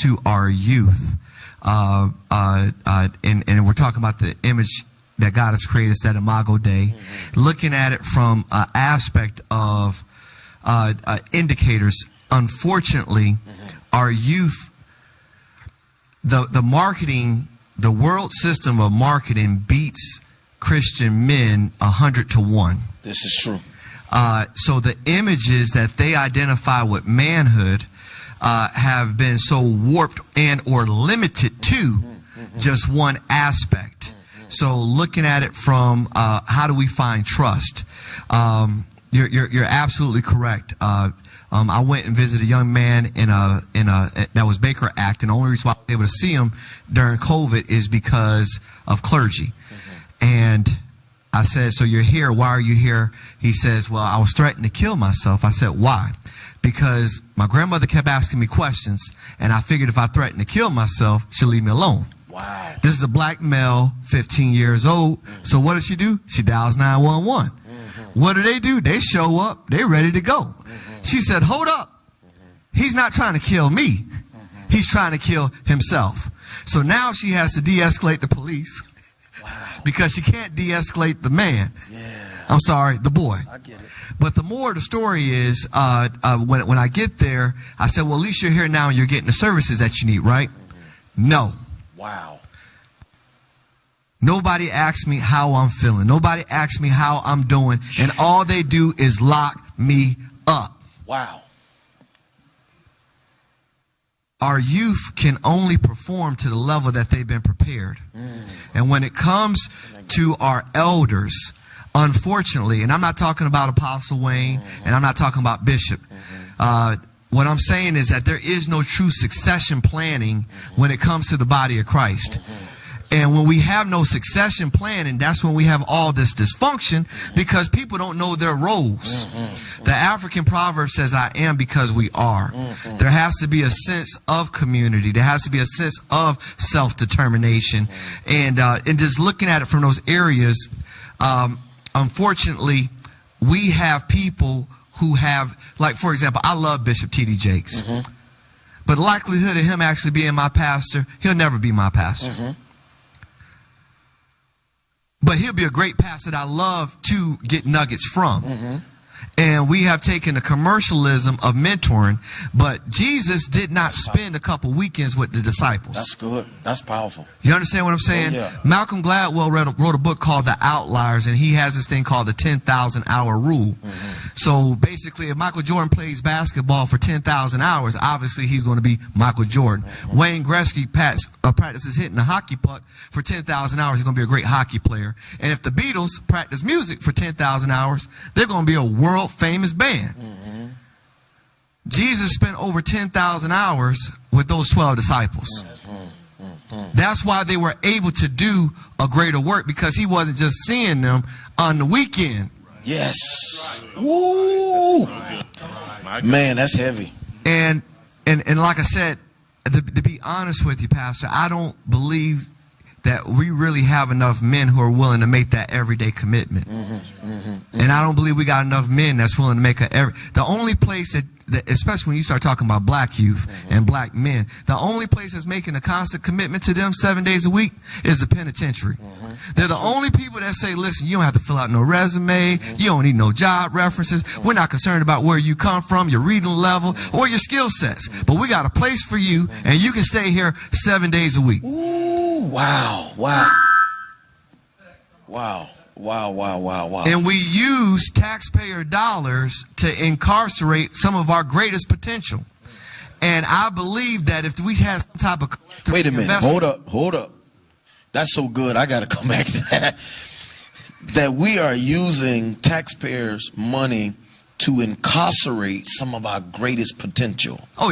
to our youth. And we're talking about the image that God has created, that Imago Dei, looking at it from an aspect of indicators. Unfortunately, our youth, the marketing, the world system of marketing beats Christian men 100 to 1. This is true. So the images that they identify with manhood have been so warped and or limited to just one aspect. So looking at it from how do we find trust? You're absolutely correct. I went and visited a young man in a that was Baker Act, and the only reason why I was able to see him during COVID is because of clergy. And I said, "So you're here? Why are you here?" He says, "Well, I was threatening to kill myself." I said, "Why?" "Because my grandmother kept asking me questions, and I figured if I threatened to kill myself, she'll leave me alone." Wow. This is a black male, 15 years old. So what does she do? She dials 911. What do? They show up. They're ready to go. She said, "Hold up. He's not trying to kill me. He's trying to kill himself." So now she has to de-escalate the police because she can't de-escalate the man. I'm sorry, the boy. I get it. But the more the story is, when I get there, I said, "Well, at least you're here now and you're getting the services that you need, right?" No. Wow. Nobody asks me how I'm feeling. Nobody asks me how I'm doing. And all they do is lock me up. Wow. Our youth can only perform to the level that they've been prepared. And when it comes to our elders, unfortunately, and I'm not talking about Apostle Wayne, and I'm not talking about Bishop. What I'm saying is that there is no true succession planning when it comes to the body of Christ. And when we have no succession planning, that's when we have all this dysfunction because people don't know their roles. The African proverb says, "I am because we are." There has to be a sense of community. There has to be a sense of self-determination. And just looking at it from those areas, unfortunately, we have people who have, like, for example, I love Bishop T.D. Jakes. But the likelihood of him actually being my pastor, he'll never be my pastor. But he'll be a great pastor that I love to get nuggets from. And we have taken the commercialism of mentoring, but Jesus did not spend a couple weekends with the disciples. That's good. That's powerful. You understand what I'm saying? Yeah. Malcolm Gladwell wrote a book called The Outliers, and he has this thing called the 10,000 hour rule. So basically, if Michael Jordan plays basketball for 10,000 hours, obviously he's going to be Michael Jordan. Wayne Gretzky practices hitting a hockey puck for 10,000 hours. He's going to be a great hockey player. And if the Beatles practice music for 10,000 hours, they're going to be a world famous band. Jesus spent over 10,000 hours with those 12 disciples. That's why they were able to do a greater work, because he wasn't just seeing them on the weekend. Yes. Woo. Man, that's heavy. And like I said, to be honest with you, Pastor, I don't believe that we really have enough men who are willing to make that everyday commitment. And I don't believe we got enough men that's willing to make the only place that, especially when you start talking about black youth and black men, the only place that's making a constant commitment to them 7 days a week is the penitentiary. They're the only people that say, "Listen, you don't have to fill out no resume. You don't need no job references. We're not concerned about where you come from, your reading level, or your skill sets. But we got a place for you, and you can stay here 7 days a week." Ooh, wow, wow. Wow, wow, wow, wow, wow. And we use taxpayer dollars to incarcerate some of our greatest potential. And I believe that if we had some type of... Wait a minute. Hold up. That's so good. I got to come back to that. That we are using taxpayers' money to incarcerate some of our greatest potential. Oh,